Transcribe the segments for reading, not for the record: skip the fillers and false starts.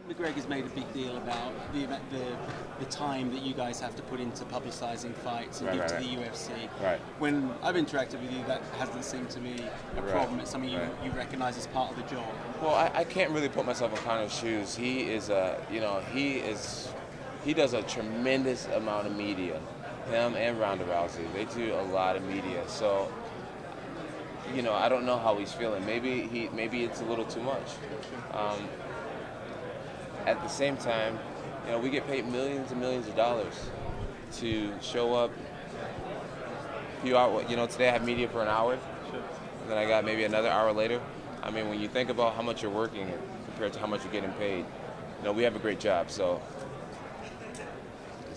McGregor's made a big deal about the time that you guys have to put into publicising fights and give to the UFC. Right. When I've interacted with you, that hasn't seemed to be a problem. It's something you recognise as part of the job. Well, I can't really put myself in Conor's shoes. He does a tremendous amount of media. Him and Ronda Rousey, they do a lot of media. So, I don't know how he's feeling. Maybe it's a little too much. At the same time, we get paid millions and millions of dollars to show up. Few hours, today I have media for an hour, and then I got maybe another hour later. I mean, when you think about how much you're working compared to how much you're getting paid, we have a great job. So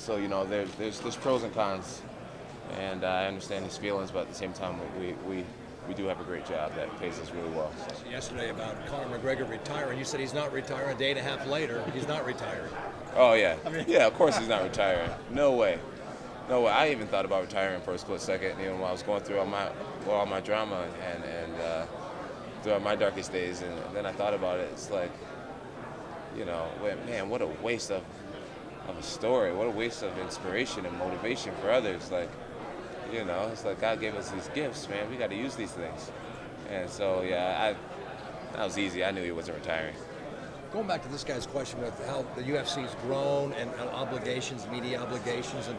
there's pros and cons, and I understand his feelings, but at the same time, we do have a great job that pays us really well. Yesterday about Conor McGregor retiring, you said he's not retiring. A day and a half later, he's not retiring. Oh yeah, yeah. Of course he's not retiring. No way. I even thought about retiring for a split second. When I was going through all my drama and throughout my darkest days, and then I thought about it. It's like, man, what a waste of a story. What a waste of inspiration and motivation for others. Like, it's like God gave us these gifts, man. We got to use these things. And so, that was easy. I knew he wasn't retiring. Going back to this guy's question with how the UFC's grown and obligations, media obligations, and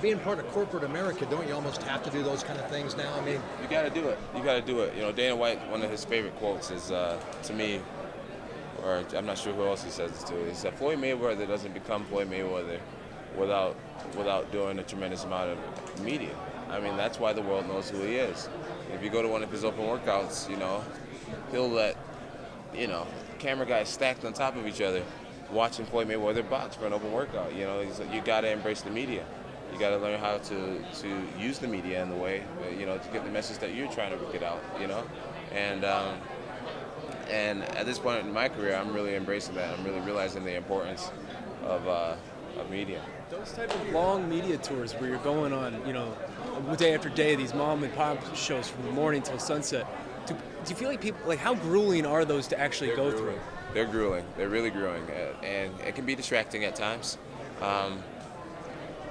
being part of corporate America, don't you almost have to do those kind of things now? I mean, you got to do it. Dana White, one of his favorite quotes is to me, or I'm not sure who else he says this to. He said, Floyd Mayweather doesn't become Floyd Mayweather without doing a tremendous amount of media. I mean, that's why the world knows who he is. If you go to one of his open workouts, he'll let, camera guys stacked on top of each other watching Floyd Mayweather box for an open workout. He's like, you got to embrace the media. You got to learn how to use the media in the way, to get the message that you're trying to get out, And at this point in my career, I'm really embracing that. I'm really realizing the importance of media. Those type of long media tours where you're going on, day after day, these mom and pop shows from the morning till sunset. Do you feel like people, how grueling are those to actually go through? They're grueling. They're really grueling, and it can be distracting at times.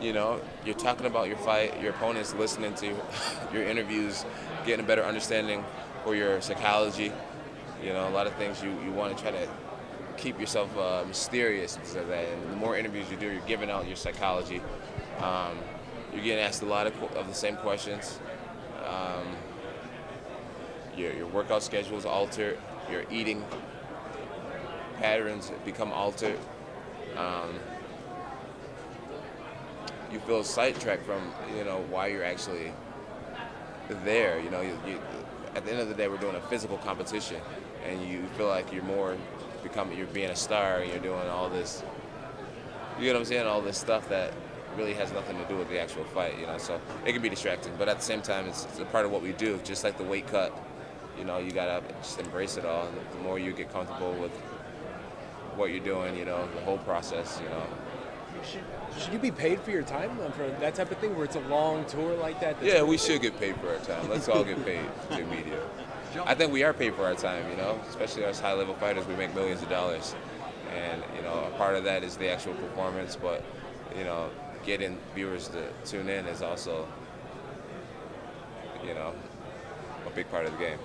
You're talking about your fight, your opponent's listening to your interviews, getting a better understanding for your psychology. A lot of things you want to try to keep yourself mysterious and stuff like that. And the more interviews you do, you're giving out your psychology. You're getting asked a lot of the same questions. Your workout schedule is altered. Your eating patterns become altered. You feel sidetracked from why you're actually there. You at the end of the day, we're doing a physical competition, and you feel like you're being a star, and you're doing all this. You get what I'm saying? All this stuff that really has nothing to do with the actual fight. So it can be distracting, but at the same time, it's a part of what we do. Just like the weight cut, you gotta just embrace it all. And the more you get comfortable with what you're doing, the whole process, Should you be paid for your time for that type of thing, where it's a long tour like that? Yeah, we should get paid for our time. Let's all get paid to media. I think we are paid for our time, especially us high-level fighters. We make millions of dollars, and a part of that is the actual performance. But getting viewers to tune in is also a big part of the game.